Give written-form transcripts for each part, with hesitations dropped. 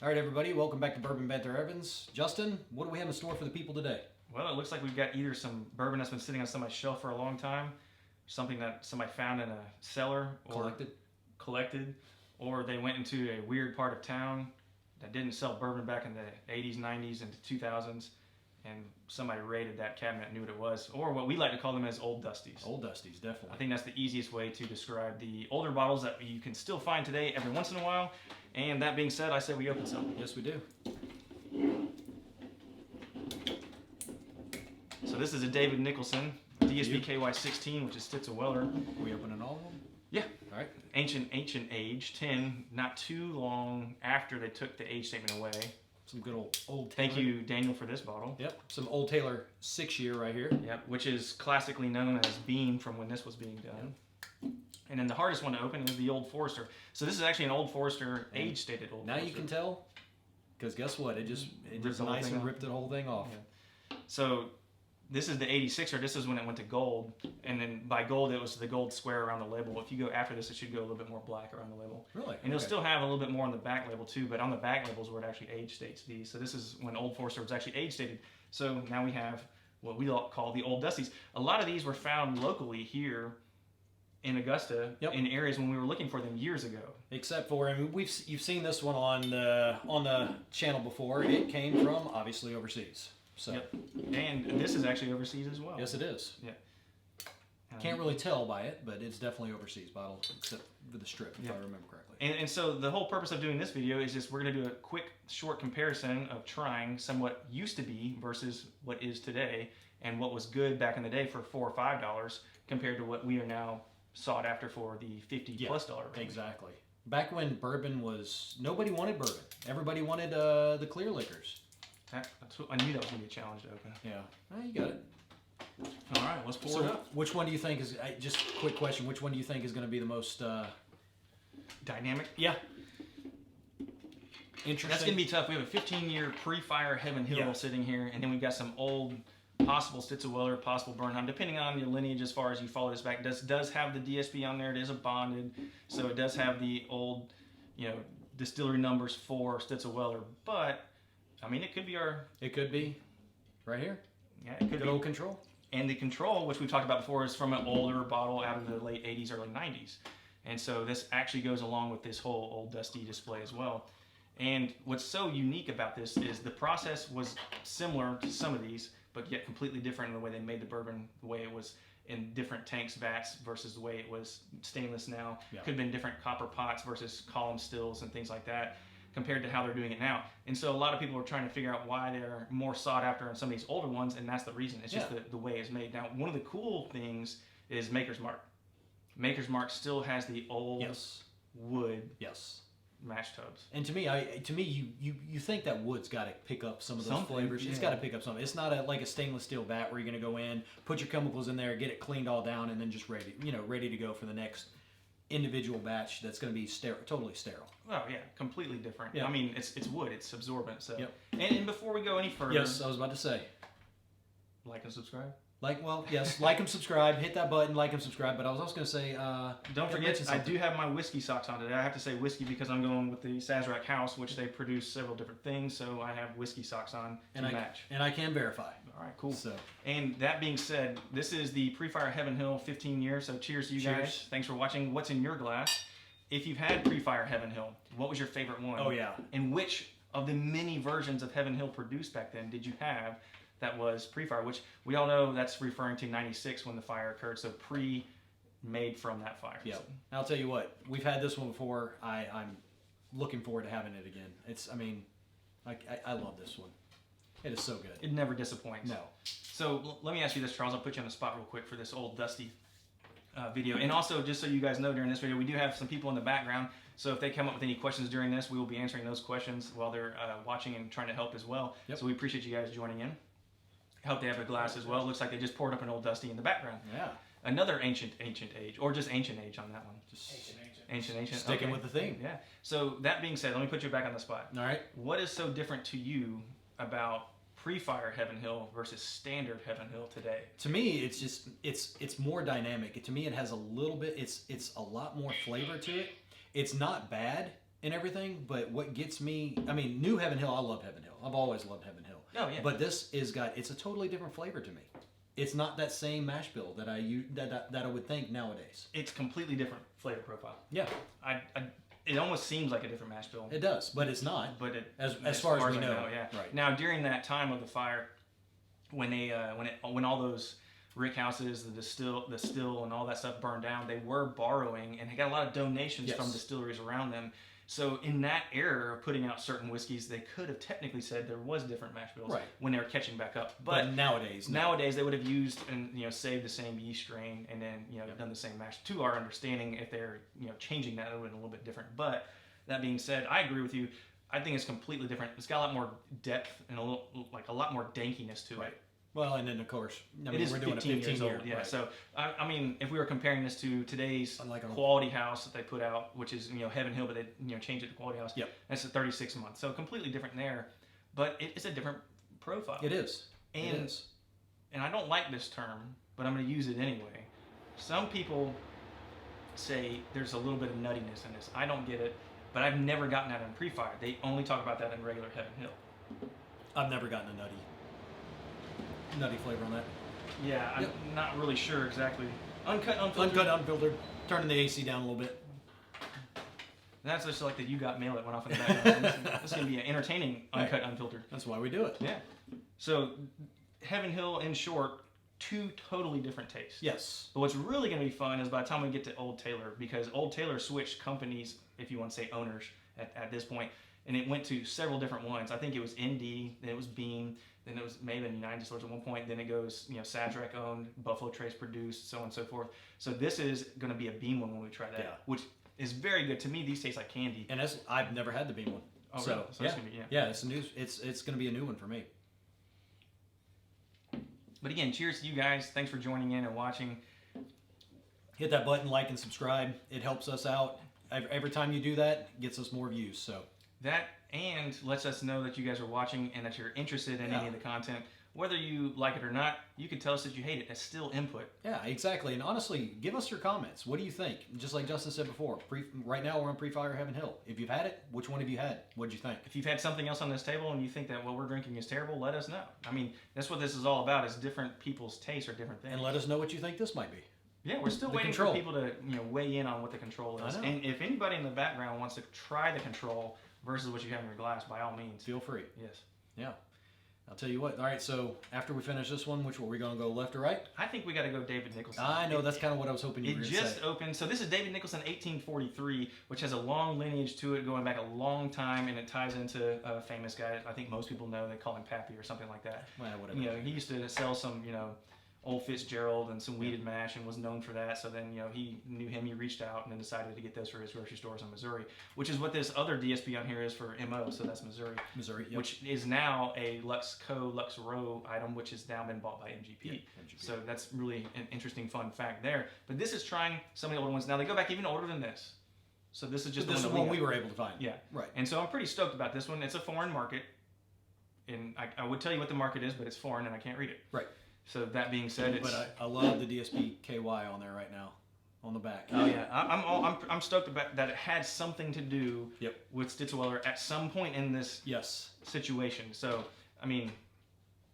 All right, everybody, welcome back to Bourbon Banter Evans. Justin, what do we have in store for the people today? Well, it looks like we've got either some bourbon that's been sitting on somebody's shelf for a long time, something that somebody found in a cellar or collected, or they went into a weird part of town that didn't sell bourbon back in the 80s, 90s, into 2000s, and somebody raided that cabinet and knew what it was, or what we like to call them as old dusties. Old dusties, definitely. I think that's the easiest way to describe the older bottles that you can still find today every once in a while. And that being said, I say we open some. Yes, we do. So this is a David Nicholson DSB KY16, which is Stitzel Weller. Are we opening all of them? Yeah. All right. Ancient age, 10, not too long after they took the age statement away. Some good old Taylor. Thank you, Daniel, for this bottle. Yep. Some Old Taylor 6-year right here. Yep, which is classically known as Bean from when this was being done. Yep. And then the hardest one to open is the Old Forester. So this is actually an Old Forester, age-stated Old Forester. Now you can tell, because guess what? It just nice and ripped the whole thing off. Yeah. So this is the 86er. This is when it went to gold. And then by gold, it was the gold square around the label. If you go after this, it should go a little bit more black around the label. Really? And you'll still have a little bit more on the back label too, but on the back labels where it actually age states these. So this is when Old Forester was actually age stated. So now we have what we call the Old Dusties. A lot of these were found locally here in Augusta, in areas when we were looking for them years ago. Except for, I mean, you've seen this one on the channel before. It came from obviously overseas. So. Yep. And this is actually overseas as well. Yes, it is. Yeah. Can't really tell by it, but it's definitely overseas bottle, except for the strip, if I remember correctly. And so the whole purpose of doing this video is just we're going to do a quick, short comparison of trying somewhat used to be versus what is today, and what was good back in the day for $4 or $5 compared to what we are now sought after for the $50+ range. Exactly. Back when bourbon was, nobody wanted bourbon. Everybody wanted the clear liquors. I knew that was going to be a challenge to open. Yeah. Well, you got it. All right, let's pour it up. Which one do you think is, just a quick question, which one do you think is going to be the most dynamic? Yeah. Interesting. That's going to be tough. We have a 15-year pre-fire Heaven Hill sitting here, and then we've got some old possible Stitzel Weller, possible Burnham, depending on your lineage as far as you follow this back. Does have the DSB on there. It is a bonded, so it does have the old, distillery numbers for Stitzel Weller. But I mean, it could be our. It could be, right here. Yeah, it could be old Control. And the Control, which we've talked about before, is from an older bottle out of the late '80s, early '90s, and so this actually goes along with this whole old dusty display as well. And what's so unique about this is the process was similar to some of these, but yet completely different in the way they made the bourbon, the way it was in different tanks, vats, versus the way it was stainless now. Yeah. Could have been different copper pots versus column stills and things like that, compared to how they're doing it now. And so a lot of people are trying to figure out why they're more sought after in some of these older ones, and that's the reason. It's just the way it's made. Now, one of the cool things is Maker's Mark. Maker's Mark still has the old wood mash tubs. And to me, you think that wood's got to pick up some of those flavors. Yeah. It's got to pick up some. It's not like a stainless steel vat where you're going to go in, put your chemicals in there, get it cleaned all down, and then just ready to go for the next individual batch that's going to be totally sterile. Oh yeah, completely different. Yeah. I mean, it's wood, it's absorbent. So, and before we go any further, yes, I was about to say, like and subscribe. Like and subscribe. Hit that button, like and subscribe. But I was also going to say, don't forget, I do have my whiskey socks on today. I have to say whiskey because I'm going with the Sazerac House, which they produce several different things. So I have whiskey socks on to match. And I can verify. All right, cool. So, and that being said, this is the Pre-Fire Heaven Hill 15 years. So cheers to you guys. Thanks for watching. What's in your glass? If you've had Pre-Fire Heaven Hill, what was your favorite one? Oh yeah. And which of the many versions of Heaven Hill produced back then did you have that was pre-fire, which we all know that's referring to 96 when the fire occurred, so pre-made from that fire. Yeah, so. I'll tell you what, we've had this one before. I'm looking forward to having it again. I love this one. It is so good. It never disappoints. No. So let me ask you this, Charles. I'll put you on the spot real quick for this old dusty video. And also, just so you guys know, during this video, we do have some people in the background. So if they come up with any questions during this, we will be answering those questions while they're watching and trying to help as well. Yep. So we appreciate you guys joining in. I hope they have a glass as well. Looks like they just poured up an old dusty in the background. Yeah. Another ancient age, or just ancient age on that one. Just ancient. Sticking with the theme. Yeah. So that being said, let me put you back on the spot. All right. What is so different to you about pre-fire Heaven Hill versus standard Heaven Hill today? To me, it's just it's more dynamic. To me, it has a little bit. It's a lot more flavor to it. It's not bad and everything, but what gets me, I mean, new Heaven Hill, I love Heaven Hill. I've always loved Heaven Hill. Oh yeah. But this it's a totally different flavor to me. It's not that same mash bill that I would think nowadays. It's completely different flavor profile. Yeah. It almost seems like a different mash bill. It does, but it's not. But as far as we know. Yeah. Right. Now during that time of the fire, when all those rick houses, the still, and all that stuff burned down, they were borrowing and they got a lot of donations from distilleries around them. So in that era of putting out certain whiskeys, they could have technically said there was different mash bills when they were catching back up. But nowadays they would have used and saved the same yeast strain and then done the same mash. To our understanding, if they're changing that, it would have been a little bit different. But that being said, I agree with you. I think it's completely different. It's got a lot more depth and a lot more dankiness to it. Well, and then of course, we're doing 15 a 15 years year. old. Yeah. Right. So I mean, if we were comparing this to today's quality house that they put out, which is Heaven Hill, but they changed it to quality house. Yep. That's a 36 months, so completely different there. But it is a different profile. It is. And I don't like this term, but I'm going to use it anyway. Some people say there's a little bit of nuttiness in this. I don't get it, but I've never gotten that in pre-fire. They only talk about that in regular Heaven Hill. I've never gotten a nutty flavor on that. Yeah, I'm not really sure exactly. Uncut, unfiltered. Turning the AC down a little bit. That's just like the You Got Mail that went off in the background. This is going to be an entertaining uncut, unfiltered. That's why we do it. Yeah. So, Heaven Hill, in short, two totally different tastes. Yes. But what's really going to be fun is by the time we get to Old Taylor, because Old Taylor switched companies, if you want to say owners, at this point, and it went to several different ones. I think it was ND, then it was Beam, then it was Maven United Distillers at one point, then it goes, Sadrak owned, Buffalo Trace produced, so on and so forth. So this is going to be a Beam one when we try that, which is very good. To me, these taste like candy. And I've never had the Beam one. Oh, so, really? So yeah. It's gonna be, it's a new. It's going to be a new one for me. But again, cheers to you guys. Thanks for joining in and watching. Hit that button, like and subscribe. It helps us out. Every time you do that, gets us more views. So that and lets us know that you guys are watching and that you're interested in any of the content. Whether you like it or not, you can tell us that you hate it. That's still input. Yeah, exactly. And honestly, give us your comments. What do you think? Just like Justin said before, right now we're on Pre-Fire Heaven Hill. If you've had it, which one have you had? What did you think? If you've had something else on this table and you think that what we're drinking is terrible, let us know. I mean, that's what this is all about, is different people's tastes are different things. And let us know what you think this might be. Yeah, we're still waiting for people to weigh in on what the control is. And if anybody in the background wants to try the control versus what you have in your glass, by all means. Feel free. Yes. Yeah. I'll tell you what. All right, so after we finish this one, which one are we going to go, left or right? I think we got to go David Nicholson. I know, that's kind of what I was hoping you were going to say. It just opened. So this is David Nicholson 1843, which has a long lineage to it, going back a long time, and it ties into a famous guy. I think most people know. They call him Pappy or something like that. Well, whatever. He used to sell some, Old Fitzgerald and some weeded mash and was known for that. So then, he knew him. He reached out and then decided to get those for his grocery stores in Missouri, which is what this other DSP on here is for MO. So that's Missouri. Missouri, yep. Which is now a Lux Row item, which has now been bought by MGP. Yep, MGP. So that's really an interesting fun fact there. But this is trying some of the older ones. Now they go back even older than this. So this is just the one we were able to find. Yeah. Right. And so I'm pretty stoked about this one. It's a foreign market. And I would tell you what the market is, but it's foreign and I can't read it. Right. So that being said, it's... But I love the DSP KY on there right now, on the back. Oh yeah, I'm stoked about that. It had something to do with Stitzelweller at some point in this situation. So I mean,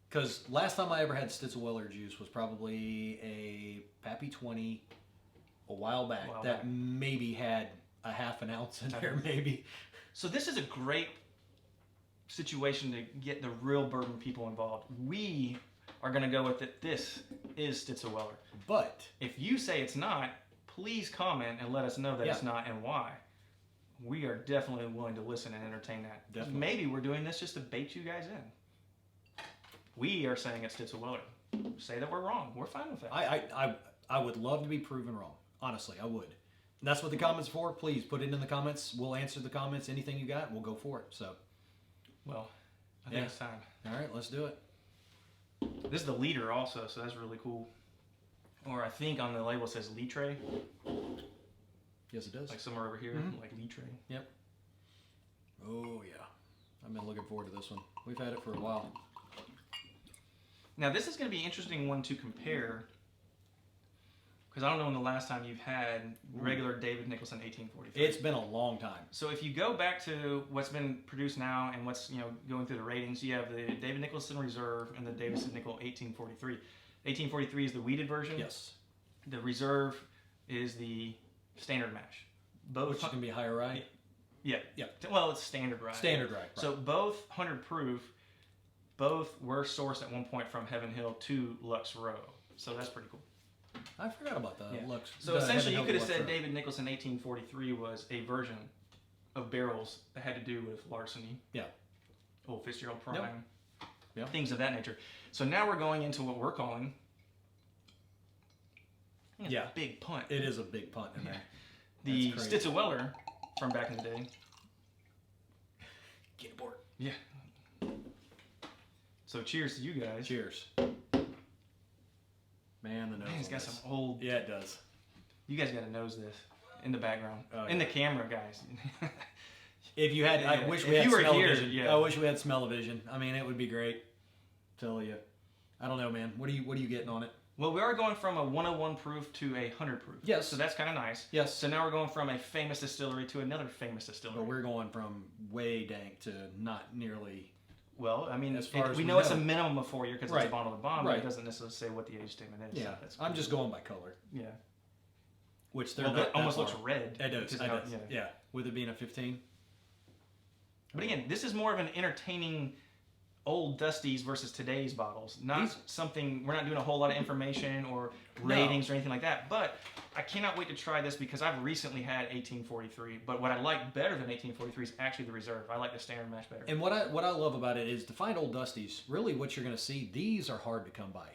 because last time I ever had Stitzelweller juice was probably a Pappy 20 a while back that maybe had a half an ounce in there, maybe. So this is a great situation to get the real bourbon people involved. We are going to go with it. This is Stitzelweller. But if you say it's not, please comment and let us know that it's not and why. We are definitely willing to listen and entertain that. Definitely. Maybe we're doing this just to bait you guys in. We are saying it's Stitzelweller. Say that we're wrong. We're fine with that. I would love to be proven wrong. Honestly, I would. And that's what the comments are for. Please put it in the comments. We'll answer the comments. Anything you got, we'll go for it. So, well, I think it's time. All right, let's do it. This is the liter also, so that's really cool. Or I think on the label it says litre. Yes, it does. Like somewhere over here, like litre. Yep. Oh, yeah. I've been looking forward to this one. We've had it for a while. Now, this is going to be an interesting one to compare Because I don't know when the last time you've had regular David Nicholson 1843. It's been a long time. So if you go back to what's been produced now and what's going through the ratings, you have the David Nicholson Reserve and the Davidson Nickel 1843. 1843 is the weeded version. Yes. The Reserve is the standard mash. Both Which is going to be higher rye? Yeah. Yeah. Well, it's standard rye. Standard rye. Right. So both 100 proof, both were sourced at one point from Heaven Hill to Lux Row. So that's pretty cool. I forgot about that. Yeah. Lux. So essentially, you could have said David Nicholson 1843 was a version of barrels that had to do with larceny. Yeah. Old Fitzgerald Prime. Yep. Yep. Things of that nature. So now we're going into what we're calling. I think it's a big punt. It is a big punt in there. The Stitzel-Weller from back in the day. Get aboard. Yeah. So cheers to you guys. Cheers. Man, the nose. Man, it's got some old. Yeah, it does. You guys got to nose this in the background, Oh, in the camera, guys. If you had, I wish we If had you were smell-o-vision. here, yeah. I wish we had smell-o-vision. I mean, it would be great. Tell you. I don't know, man. What are you getting on it? Well, we are going from a 101 proof to a 100 proof. Yes. So that's kind of nice. Yes. So now we're going from a famous distillery to another famous distillery. But we're going from way dank to not nearly. Well, I mean, As far as we we know it's a know. minimum of 4 year because Right. it's a bottle of bomb, but Right. it doesn't necessarily say what the age statement is. Yeah. So that's I'm cool. just going by color, Yeah. which they're Well, not that almost that looks far. red. It does. because It how- does. Yeah. With it being a 15. But again, this is more of an entertaining old Dusties versus today's bottles. Not These- something, we're not doing a whole lot of information or ratings or anything like that. But I cannot wait to try this because I've recently had 1843. But what I like better than 1843 is actually the Reserve. I like the standard mash better. And what I love about it is to find old Dusties. Really, what you're going to see, these are hard to come by.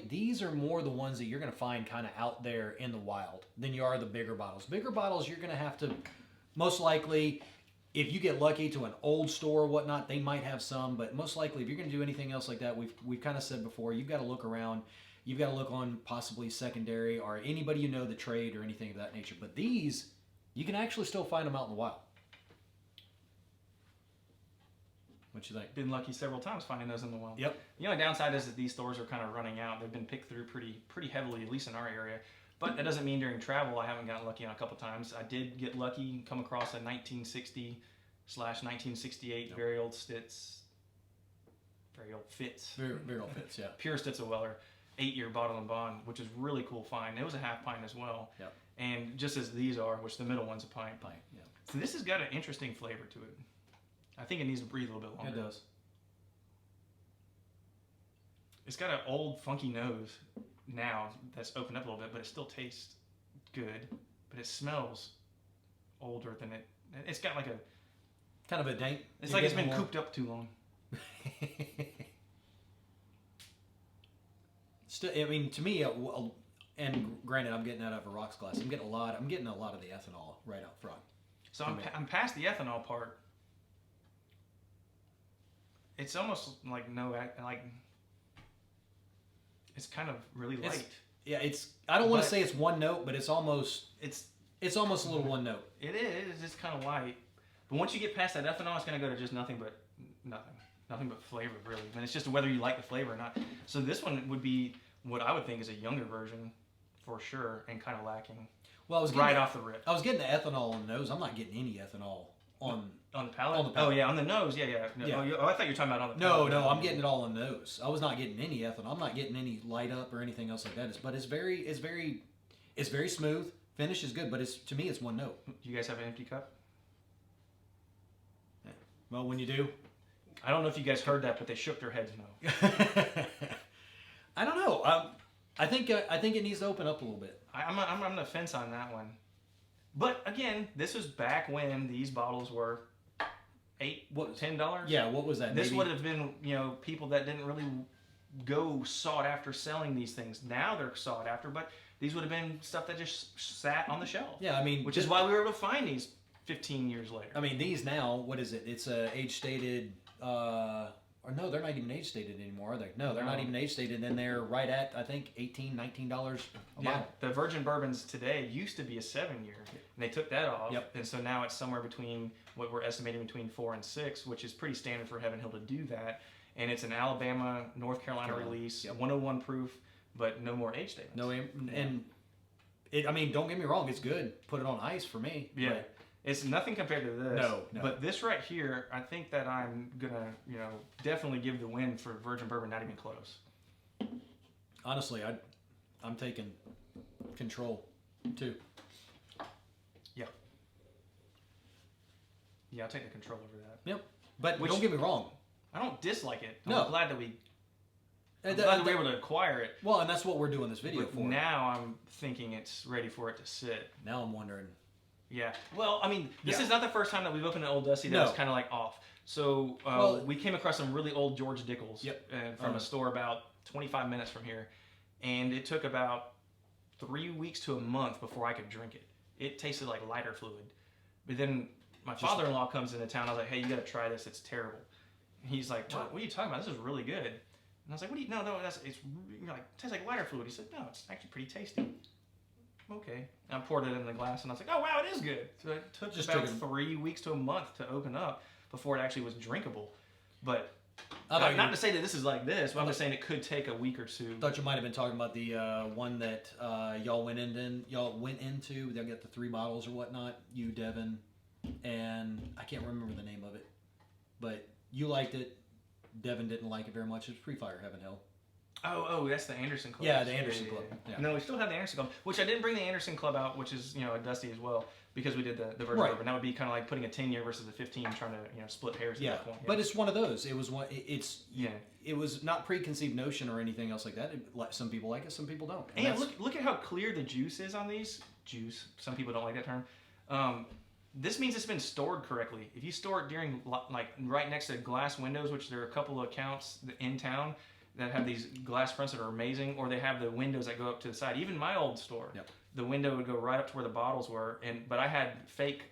These are more the ones that you're going to find kind of out there in the wild than you are the bigger bottles. Bigger bottles, you're going to have to, most likely, if you get lucky to an old store or whatnot, they might have some. But most likely, if you're going to do anything else like that, we've kind of said before, you've got to look around. You've got to look on possibly secondary or anybody you know that trade or anything of that nature. But these, you can actually still find them out in the wild. What you think? Been lucky several times finding those in the wild. Yep. The only downside is that these stores are kind of running out. They've been picked through pretty heavily, at least in our area. But that doesn't mean during travel I haven't gotten lucky on a couple times. I did get lucky, come across a 1960/1968 very old Fitz, Very old Fitz, yeah. pure Stitzel-Weller, 8-year bottle and bond, which is really cool find. It was a half pint as well. Yep. And just as these are, which the middle one's a pint. Yeah. So this has got an interesting flavor to it. I think it needs to breathe a little bit longer. It does. It's got an old funky nose now that's opened up a little bit, but it still tastes good. But it smells older than it. It's got like a kind of a dank. It's like it's been cooped up too long. Still, I mean, to me, and granted, I'm getting out of a rocks glass. I'm getting a lot of the ethanol right out front. So I'm past the ethanol part. It's almost like it's kind of really light. I don't want to say it's one note, but it's almost a little one note. It is. It's kind of light. But once you get past that ethanol, it's going to go to just nothing but flavor, really. And it's just whether you like the flavor or not. So this one would be what I would think is a younger version, for sure, and kind of lacking. Well, I was off the rip. I was getting the ethanol on the nose. I'm not getting any ethanol on the palate. On the palate. Oh yeah, on the nose. Yeah. No, Yeah. I thought you were talking about on the No, palate. I'm getting it all on the nose. I was not getting any ethanol. I'm not getting any light up or anything else like that. But it's very smooth. Finish is good, but to me it's one note. Do you guys have an empty cup? Well, when you do, I don't know if you guys heard that, but they shook their heads no. I don't know. I think it needs to open up a little bit. I'm on the fence on that one. But again, this was back when these bottles were $10. Yeah, what was that? This would have been, people that didn't really go sought after selling these things. Now they're sought after, but these would have been stuff that just sat on the shelf. Yeah, I mean, which is why we were able to find these 15 years later. I mean, these now, what is it? It's age stated. Or no, they're not even age stated anymore, are they? No, they're not even age stated, and they're right at, I think, $18, $19 a bottle. The Virgin Bourbons today used to be a 7-year, and they took that off. Yep. And so now it's somewhere between what we're estimating between 4 and 6, which is pretty standard for Heaven Hill to do that. And it's an Alabama, North Carolina release, 101 proof, but no more age statements. No, and I mean, don't get me wrong, it's good. Put it on ice for me. Yeah. But It's nothing compared to this. No. But this right here, I think that I'm gonna, definitely give the win for Virgin Bourbon. Not even close. honestly, I'm taking control too. Yeah, I'll take the control over that. Yep. But don't get me wrong. I don't dislike it. No. I'm glad that we I'm glad that we were able to acquire it. Well, and that's what we're doing this video But for. now I'm thinking it's ready for it to sit. Now I'm wondering. Yeah. Well, I mean, this is not the first time that we've opened an Old Dusty that was kind of like off. So we came across some really old George Dickel's from a store about 25 minutes from here. And it took about 3 weeks to a month before I could drink it. It tasted like lighter fluid. But then my father-in-law comes into town. I was like, hey, you got to try this. It's terrible. And he's like, what are you talking about? This is really good. And I was like, no, it tastes like lighter fluid. He said, no, it's actually pretty tasty. Okay. And I poured it in the glass, and I was like, oh, wow, it is good. So it took about 3 weeks to a month to open up before it actually was drinkable. But not to say that this is like this, but I'm just saying it could take a week or two. I thought you might have been talking about the one that y'all went into. They got the 3 bottles or whatnot. You, Devin, and I can't remember the name of it, but you liked it. Devin didn't like it very much. It was Pre-Fire Heaven Hill. Oh, that's the Anderson Club. Yeah, the Anderson Club. Yeah. No, we still have the Anderson Club, which I didn't bring the Anderson Club out, which is a Dusty as well, because we did the Virgin Bourbon. That would be kind of like putting a 10-year versus a 15, trying to split hairs at that point. Yeah. But it's one of those. It was one. It was not preconceived notion or anything else like that. Some people like it, some people don't. And look at how clear the juice is on these. Juice. Some people don't like that term. This means it's been stored correctly. If you store it during, like, right next to glass windows, which there are a couple of accounts in town that have these glass fronts that are amazing, or they have the windows that go up to the side. Even my old store, the window would go right up to where the bottles were, but I had fake,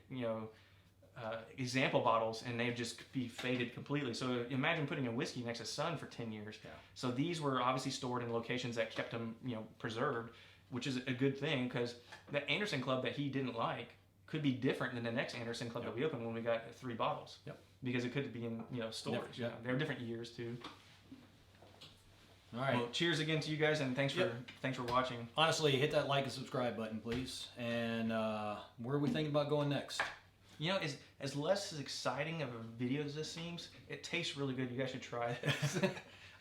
example bottles, and they'd just be faded completely. So imagine putting a whiskey next to sun for 10 years. Yeah. So these were obviously stored in locations that kept them, preserved, which is a good thing, because the Anderson Club that he didn't like could be different than the next Anderson Club that we opened when we got 3 bottles. Yep. Because it could be in storage. Yep. They're different years too. All right. Well, cheers again to you guys, and thanks for watching. Honestly, hit that like and subscribe button, please. And where are we thinking about going next? As less exciting of a video as this seems, it tastes really good. You guys should try this.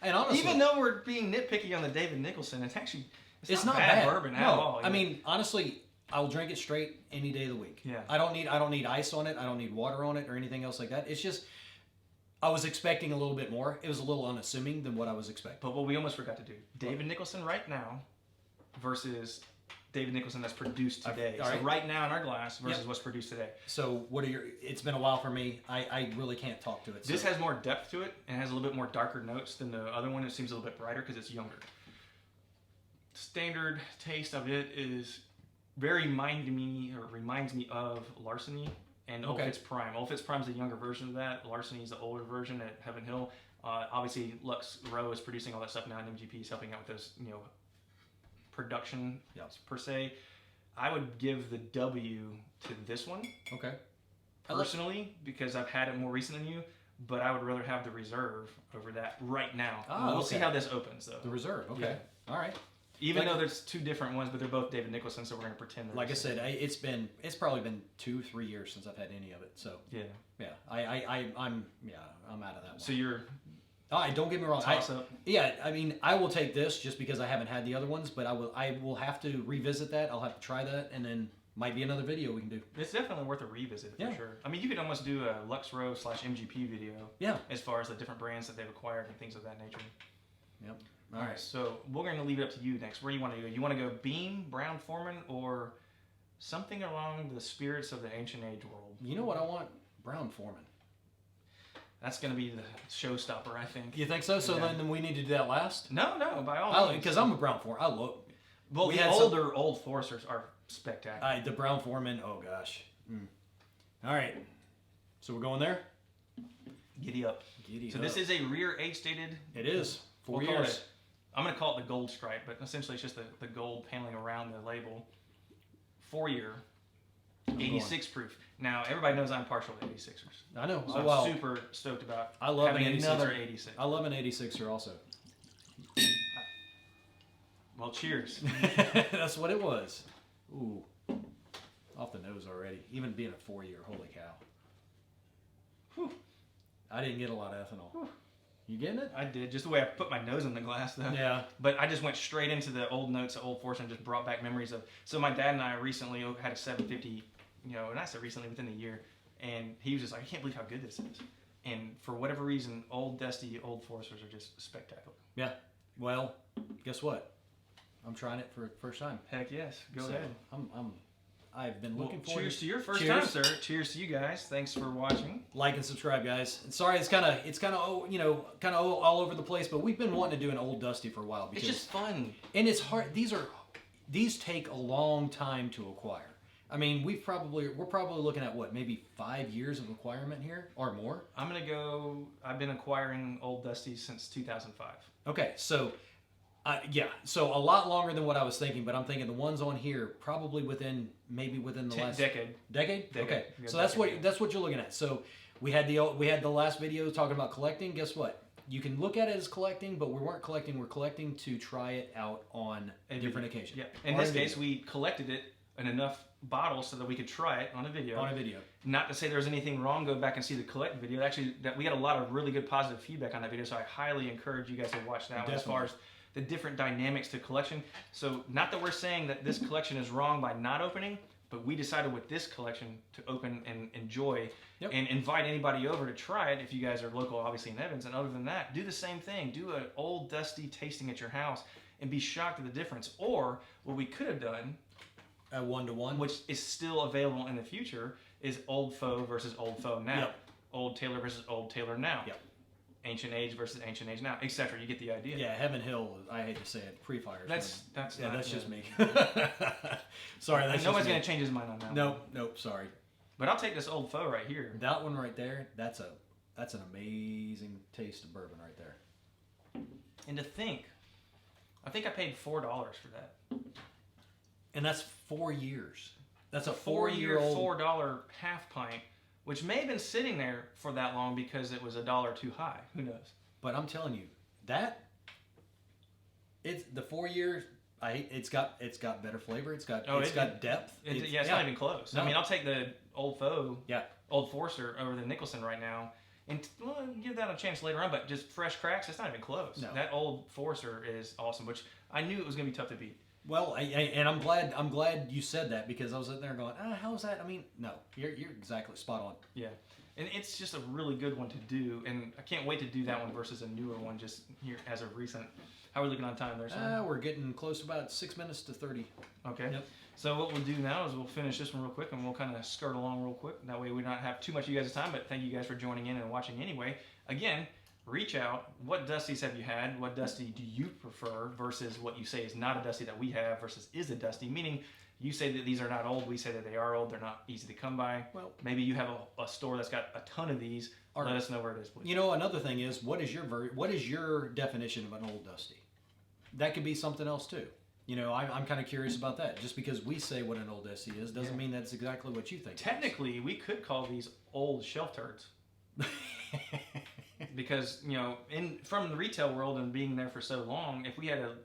And honestly, even though we're being nitpicky on the David Nicholson, it's not bad bourbon at all. I mean, honestly, I will drink it straight any day of the week. Yeah. I don't need ice on it. I don't need water on it or anything else like that. It's just, I was expecting a little bit more. It was a little unassuming than what I was expecting. But what we almost forgot to do, David Nicholson right now versus David Nicholson that's produced today. So right now in our glass versus what's produced today. So it's been a while for me. I really can't talk to it. This has more depth to it and has a little bit more darker notes than the other one. It seems a little bit brighter because it's younger. Standard taste of it is reminds me of Larceny and Old Fitz Prime. Old Fitz Prime is the younger version of that. Larceny is the older version at Heaven Hill. Obviously, Lux Row is producing all that stuff now, and MGP is helping out with those, production per se. I would give the W to this one. Okay. Personally, because I've had it more recent than you, but I would rather have the Reserve over that right now. We'll see how this opens, though. The Reserve, okay. Yeah. All right. Even though there's 2 different ones, but they're both David Nicholson, so we're going to pretend. Like I said, it's probably been 2-3 years since I've had any of it. So I'm out of that one. So you're. Don't get me wrong. Toss up. Yeah, I mean, I will take this just because I haven't had the other ones, but I will have to revisit that. I'll have to try that, and then might be another video we can do. It's definitely worth a revisit for sure. I mean, you could almost do a Lux Row / MGP video. Yeah. As far as the different brands that they've acquired and things of that nature. Yep. All right, so we're going to leave it up to you next. Where do you want to go? You want to go Beam, Brown Foreman, or something along the spirits of the ancient age world? You know what I want? Brown Foreman. That's going to be the showstopper, I think. You think so? So then we need to do that last? No, by all means. Because I'm a Brown Foreman. I love. Well, the older Old Foresters are spectacular. The Brown Foreman. Oh gosh. All right. So we're going there. Giddy up. Giddy up. This is a rear age dated. It is 4 years. I'm going to call it the gold stripe, but essentially it's just the gold paneling around the label. 4-year, 86 proof. Now, everybody knows I'm partial to 86ers. I know. So I'm super stoked about having an 86 or 86. I love an 86er also. Well, cheers. That's what it was. Ooh, off the nose already. Even being a 4-year, holy cow. Whew. I didn't get a lot of ethanol. Whew. You getting it? I did, just the way I put my nose in the glass, though. Yeah. But I just went straight into the old notes of Old Forester and just brought back memories of. So my dad and I recently had a 750, and I said recently within a year, and he was just like, I can't believe how good this is. And for whatever reason, old Dusty, Old Foresters are just spectacular. Yeah. Well, guess what? I'm trying it for the first time. Heck yes, go ahead. I've been looking forward. Cheers to your first time, sir. Cheers to you guys. Thanks for watching. Like and subscribe, guys. And sorry, it's kind of all over the place, but we've been wanting to do an Old Dusty for a while because It's just fun. and it's hard. These take a long time to acquire. I mean, we're probably looking at what, maybe 5 years of acquirement here or more. I've been acquiring Old Dusties since 2005. Okay, so so a lot longer than what I was thinking, but I'm thinking the ones on here probably within the last decade. Decade? Okay. Yeah, So that's what you're looking at. So we had the last video talking about collecting. Guess what? You can look at it as collecting, but we weren't collecting. We're collecting to try it out on a different occasion. Yeah. In this case, we collected it in enough bottles so that we could try it on a video. Not to say there's anything wrong. Go back and see the collect video. Actually, we got a lot of really good positive feedback on that video, so I highly encourage you guys to watch that one as far as the different dynamics to collection. So not that we're saying that this collection is wrong by not opening, but we decided with this collection to open and enjoy and invite anybody over to try it if you guys are local, obviously in Evans. And other than that, do the same thing. Do an Old Dusty tasting at your house and be shocked at the difference. Or what we could have done, a 1-to-1, which is still available in the future, is Old Foe versus Old Foe now. Yep. Old Taylor versus Old Taylor now. Yep. Ancient Age versus Ancient Age now, etc. You get the idea. Yeah, Heaven Hill. I hate to say it, pre-fire. That's just me. Sorry, nobody's gonna change his mind on that. Nope. Sorry. But I'll take this Old Foe right here. That one right there. That's an amazing taste of bourbon right there. And to think, I think I paid $4 for that. And that's 4 years. That's a 4-year-old $4 half pint, which may have been sitting there for that long because it was $1 too high. Who knows? But I'm telling you, it's the 4 years. It's got better flavor. It's got depth. It's not even close. No. I mean, I'll take the Old Foe, Yeah. Old Forester over the Nicholson right now, and give that a chance later on. But just fresh cracks, it's not even close. No. That Old Forester is awesome, which I knew it was going to be tough to beat. Well, and I'm glad you said that because I was sitting there going, how is that? I mean, no, you're exactly spot on. Yeah, and it's just a really good one to do, and I can't wait to do that one versus a newer one just here as of recent. How are we looking on time there, son? We're getting close to about 6 minutes to 30. Okay. Yep. So what we'll do now is we'll finish this one real quick, and we'll kind of skirt along real quick. That way we don't have too much of you guys' time, but thank you guys for joining in and watching anyway. Again, reach out. What Dusties have you had? What Dusty do you prefer versus what you say is not a Dusty that we have versus is a Dusty? Meaning, you say that these are not old. We say that they are old. They're not easy to come by. Well, maybe you have a store that's got a ton of these. Let us know where it is, please. Another thing is, what is your definition of an Old Dusty? That could be something else too. I'm kind of curious about that. Just because we say what an Old Dusty is doesn't mean that's exactly what you think. Technically, we could call these old shelf turds. Because from the retail world and being there for so long, if we had a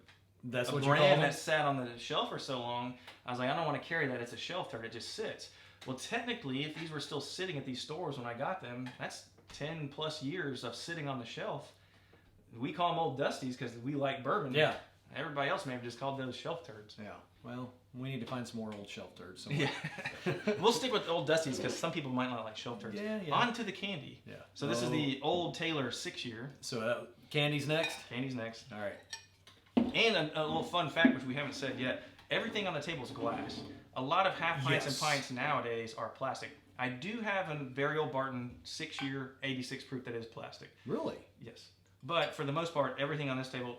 brand that sat on the shelf for so long, I was like, I don't want to carry that. It's a shelf turd. It just sits. Well, technically, if these were still sitting at these stores when I got them, that's 10 plus years of sitting on the shelf. We call them Old Dusties because we like bourbon. Yeah. Everybody else may have just called those shelf turds. Yeah. Well, we need to find some more old shelf turds. Yeah. We'll stick with Old Dusties because some people might not like shelf turds. Yeah. On to the candy. Yeah. So this is the Old Taylor 6-year. So candy's next? Candy's next. All right. And a little fun fact, which we haven't said yet. Everything on the table is glass. A lot of half pints and pints nowadays are plastic. I do have a very old Barton 6-year 86 proof that is plastic. Really? Yes. But for the most part, everything on this table,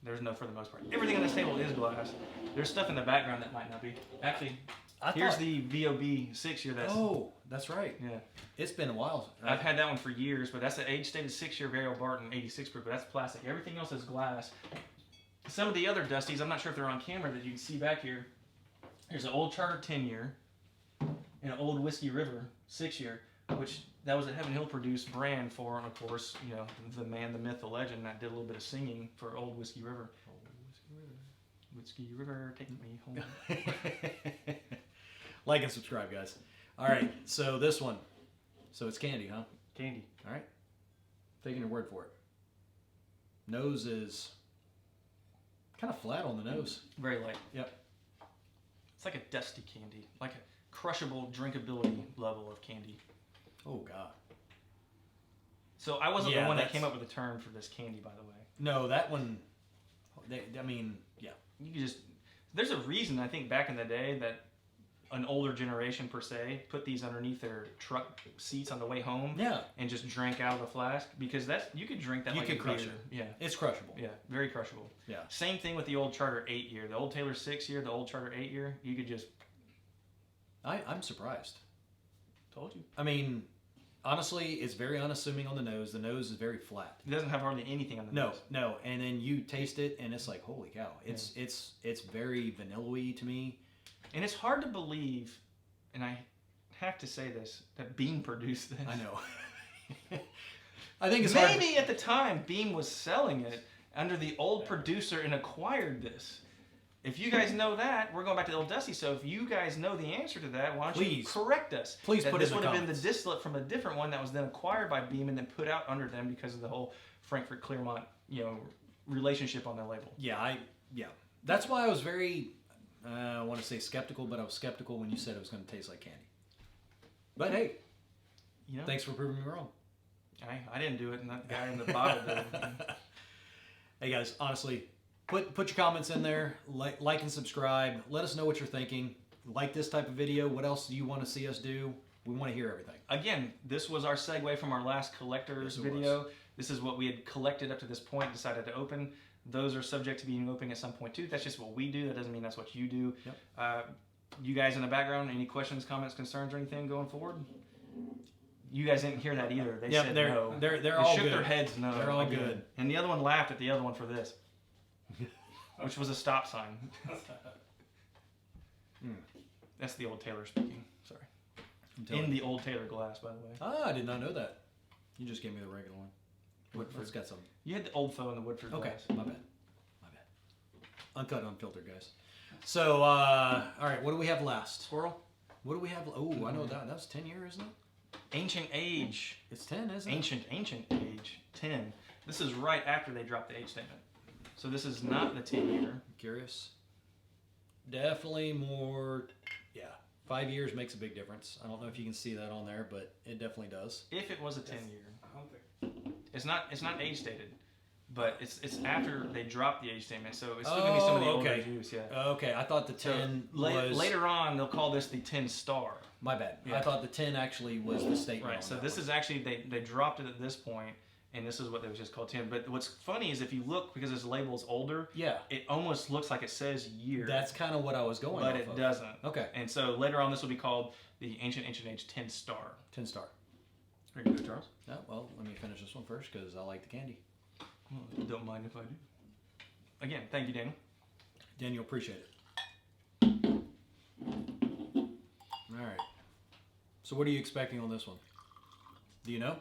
there's no for the most part. Everything on this table is glass. There's stuff in the background that might not be. Actually, here's the VOB 6-year. That's right. Yeah. It's been a while. I've had that one for years, but that's the age-stated 6-year very old Barton 86 proof, but that's plastic. Everything else is glass. Some of the other Dusties, I'm not sure if they're on camera that you can see back here. There's an Old Charter 10-year and an Old Whiskey River 6-year, which that was a Heaven Hill produced brand for, and of course, the man, the myth, the legend that did a little bit of singing for Old Whiskey River. Whiskey River, take me home. Like and subscribe, guys. All right, so this one. So it's candy, huh? Candy. All right. Taking your word for it. Nose is kind of flat on the nose. Very light. Yep. It's like a dusty candy, like a crushable drinkability level of candy. Oh, God. So I wasn't Yeah, the one that that's- came up with the term for this candy, by the way. No, that one, I mean, yeah. You could just, there's a reason, I think, back in the day that an older generation, per se, put these underneath their truck seats on the way home. Yeah. And just drank out of the flask, because that's, you could drink that You like could a crush beer. it. Yeah. It's crushable. Yeah, very crushable. Yeah. Same thing with the old Charter 8 year. The old Taylor 6 year, the old Charter 8 year, you could just... I'm surprised. Told you. I mean, honestly, it's very unassuming on the nose. The nose is very flat. It doesn't have hardly anything on the nose. No. And then you taste it, and it's like, holy cow. It's very vanilla-y to me. And it's hard to believe, and I have to say this, that Beam produced this. I know. I think it's Maybe hard. at the time Beam was selling it under the old producer and acquired this. If you guys know that, we're going back to the old Dusty. So if you guys know the answer to that, why don't you Please. correct us? Please that put this in the would have been the comments. distillate from a different one that was then acquired by Beam and then put out under them because of the whole Frankfurt Clermont, relationship on their label. Yeah. That's why I was very, I want to say skeptical, but I was skeptical when you said it was going to taste like candy. But hey, thanks for proving me wrong. I didn't do it, and that guy in the bottle did it. Hey guys, honestly, put your comments in there, like and subscribe. Let us know what you're thinking. Like this type of video. What else do you want to see us do? We want to hear everything. Again, this was our segue from our last collector's video. This is what we had collected up to this point, decided to open. Those are subject to being open at some point too. That's just what we do. That doesn't mean that's what you do. Yep. You guys in the background, any questions, comments, concerns, or anything going forward? You guys didn't hear that either. They said no. They're They all shook good. their heads no. They're all again. good. And the other one laughed at the other one for this, which was a stop sign. That's the old Taylor speaking. Sorry. In the old Taylor glass, by the way. Ah, I did not know that. You just gave me the regular one. Woodford. It's got some. You had the old foe in the Woodford Okay, glass. my bad. Uncut, unfiltered, guys. So, all right, what do we have last? Squirrel? What do we have? Oh, I know that. That was 10 years, isn't it? Ancient age. It's 10, isn't it? Ancient age. 10. This is right after they dropped the age statement. So this is not the 10 year. Curious. Definitely more, 5 years makes a big difference. I don't know if you can see that on there, but it definitely does. If it was a 10 year. It's not age stated. But it's after they dropped the age statement, so it's still going to be some of the older juice, Okay, I thought the 10 was... Later on, they'll call this the 10 star. My bad. Yeah. I thought the 10 actually was the statement. Right, so this is actually, they dropped it at this point, and this is what they was just called 10. But what's funny is if you look, because this label is older, it almost looks like it says year. That's kind of what I was going But off it of. doesn't. Okay. And so later on, this will be called the Ancient Age 10 star. 10 star. Are you good, Charles? No, well, let me finish this one first because I like the candy. Well, don't mind if I do. Again, thank you, Daniel. Daniel, appreciate it. All right. So what are you expecting on this one? Do you know?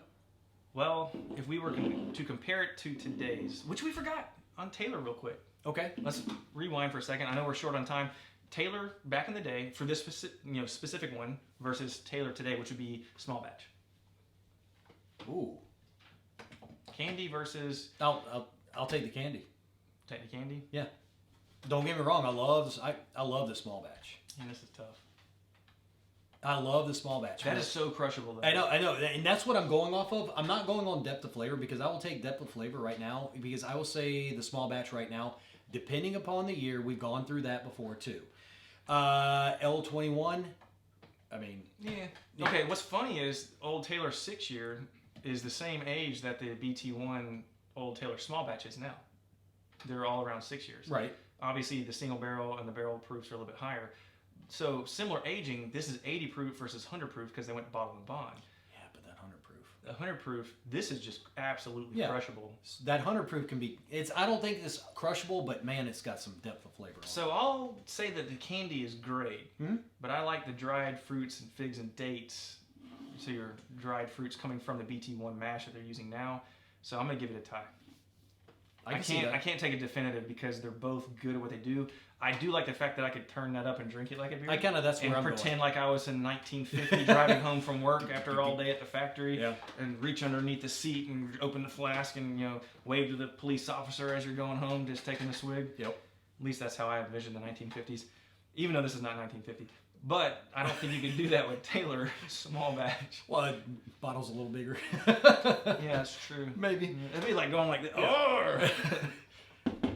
Well, if we were to compare it to today's, which we forgot on Taylor real quick. Okay. Let's rewind for a second. I know we're short on time. Taylor back in the day for this specific one versus Taylor today, which would be small batch. Ooh. Candy versus I'll take the candy. take the candy. Yeah. Don't get me wrong. I love the small batch. And this is tough. I love the small batch. That is so crushable though. I know, and that's what I'm going off of. I'm not going on depth of flavor because I will take depth of flavor right now because I will say the small batch right now, depending upon the year, we've gone through that before too. L21, I mean. Yeah. Okay, what's funny is old Taylor 6 year is the same age that the BT1 old Taylor small batch is now. They're all around 6 years. Right. Obviously, the single barrel and the barrel proofs are a little bit higher. So similar aging, this is 80 proof versus 100 proof because they went bottle and bond. Yeah, but that 100 proof. The 100 proof, this is just absolutely crushable. That 100 proof can be, I don't think it's crushable, but man, it's got some depth of flavor on it. So I'll say that the candy is great, but I like the dried fruits and figs and dates. So your dried fruits coming from the BT1 mash that they're using now. So I'm going to give it a tie. I can't take a definitive because they're both good at what they do. I do like the fact that I could turn that up and drink it like a beer. That's where I'm pretend like I was in 1950 driving home from work after all day at the factory, and reach underneath the seat and open the flask and wave to the police officer as you're going home, just taking a swig. Yep. At least that's how I envision the 1950s, even though this is not 1950. But I don't think you could do that with Taylor small batch. Well, the bottle's a little bigger. Yeah, that's true. Maybe. It'd be like going like this. Yeah.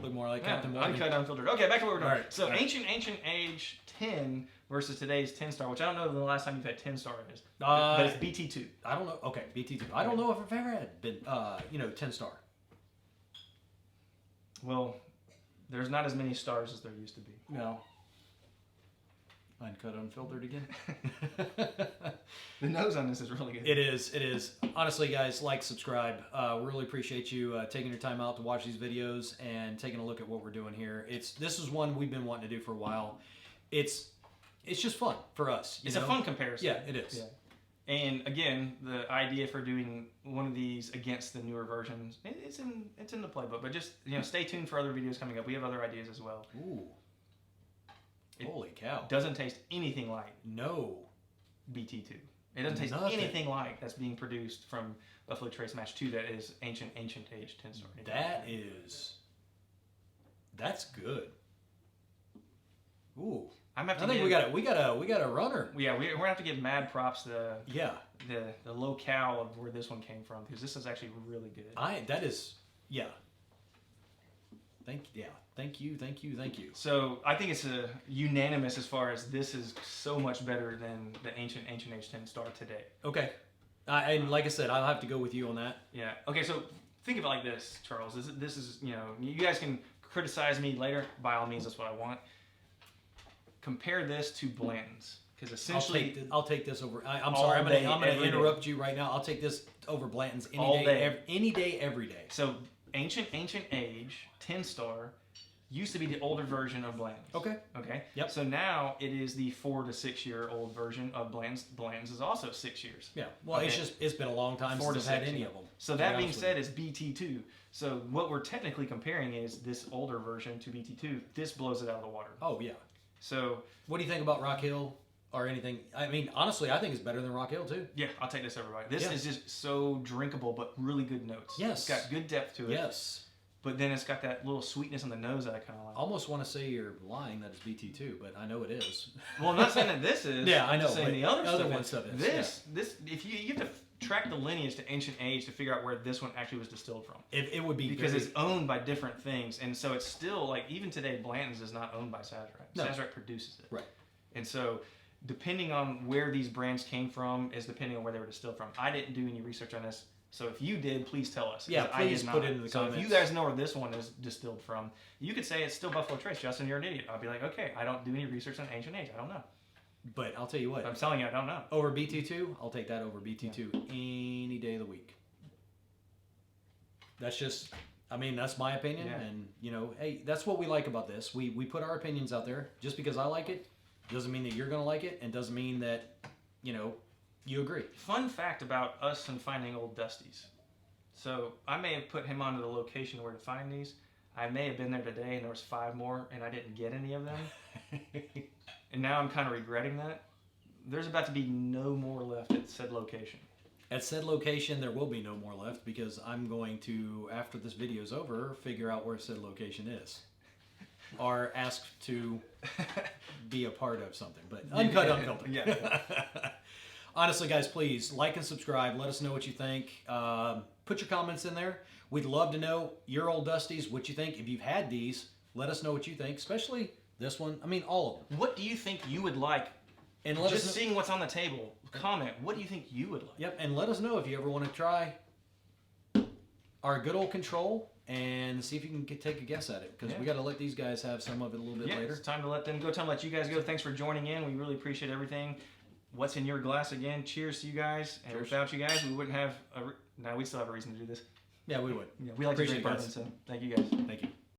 Look more like Captain Morgan. Uncut, unfiltered. Okay, back to what we're doing. All right. So ancient age 10 versus today's 10 star, which I don't know the last time you've had 10 star is. But it's BT2. I don't know. Okay, BT2. I don't know if I've ever had 10 star. Well, there's not as many stars as there used to be. No. Uncut, unfiltered again. The nose on this is really good. It is. Honestly, guys, like, subscribe. We really appreciate you taking your time out to watch these videos and taking a look at what we're doing here. This is one we've been wanting to do for a while. It's just fun for us. It's a fun comparison. Yeah, it is. Yeah. And again, the idea for doing one of these against the newer versions, it's in the playbook. But just stay tuned for other videos coming up. We have other ideas as well. Ooh. Holy cow. Doesn't taste anything like BT2. It doesn't taste anything like that's being produced from Buffalo Trace Match 2 that is ancient age 10 star. That's good. Ooh. I think we got a runner. Yeah, we're gonna have to give mad props to the locale of where this one came from, because this is actually really good. Thank you. So I think it's a unanimous as far as this is so much better than the ancient age 10 star today. Okay. And like I said, I'll have to go with you on that. Yeah. Okay, so think of it like this, Charles. This is you guys can criticize me later. By all means, that's what I want. Compare this to Blanton's, because essentially I'll take this over. I'm sorry. I'm going to interrupt you right now. I'll take this over Blanton's any day, every day. So ancient age 10 star used to be the older version of Blanton's. Okay. Yep. So now it is the 4 to 6 year old version of Blanton's. Blanton's is also 6 years. Yeah. Well, it's been a long time since I've had any of them. So that being said, it's BT2. So what we're technically comparing is this older version to BT2. This blows it out of the water. Oh yeah. So what do you think about Rock Hill or anything? I mean, honestly, I think it's better than Rock Hill too. Yeah, I'll take this over. This is just so drinkable, but really good notes. Yes. It's got good depth to it. Yes. But then it's got that little sweetness on the nose that I kind of like. I almost want to say you're lying that it's BT2, but I know it is. Well, I'm not saying that this is. Yeah, I know. I'm saying the other stuff is. This, if you have to track the lineage to ancient age to figure out where this one actually was distilled from. It would be because it's owned by different things, and so it's still like even today, Blanton's is not owned by Sazerac. No. Sazerac produces it. Right. And so, depending on where these brands came from is depending on where they were distilled from. I didn't do any research on this. So if you did, please tell us. Yeah, please put it in the comments. So if you guys know where this one is distilled from, you could say it's still Buffalo Trace. Justin, you're an idiot. I'll be like, okay, I don't do any research on ancient age. I don't know. But I'll tell you what. I'm telling you, I don't know. Over BT2, I'll take that over BT2 any day of the week. That's just, that's my opinion. Yeah. And, hey, that's what we like about this. We put our opinions out there. Just because I like it doesn't mean that you're going to like it, and doesn't mean that, you agree. Fun fact about us and finding old Dusties. So I may have put him onto the location where to find these. I may have been there today and there was 5 more and I didn't get any of them. And now I'm kind of regretting that. There's about to be no more left at said location. At said location, there will be no more left because I'm going to, after this video is over, figure out where said location is. Or ask to be a part of something. But uncut, unfiltered. Yeah. Honestly, guys, please like and subscribe. Let us know what you think. Put your comments in there. We'd love to know your old Dusties, what you think. If you've had these, let us know what you think, especially this one. All of them. What do you think you would like? And just seeing what's on the table, comment. What do you think you would like? Yep, and let us know if you ever want to try our good old Control and see if you can take a guess at it. Because we got to let these guys have some of it a little bit later. It's time to let them go. Time to let you guys go. Thanks for joining in. We really appreciate everything. What's in your glass again? Cheers to you guys. And without you guys, we wouldn't have we'd still have a reason to do this. Yeah, we would. Yeah, we like to drink bourbon, so thank you guys. Thank you.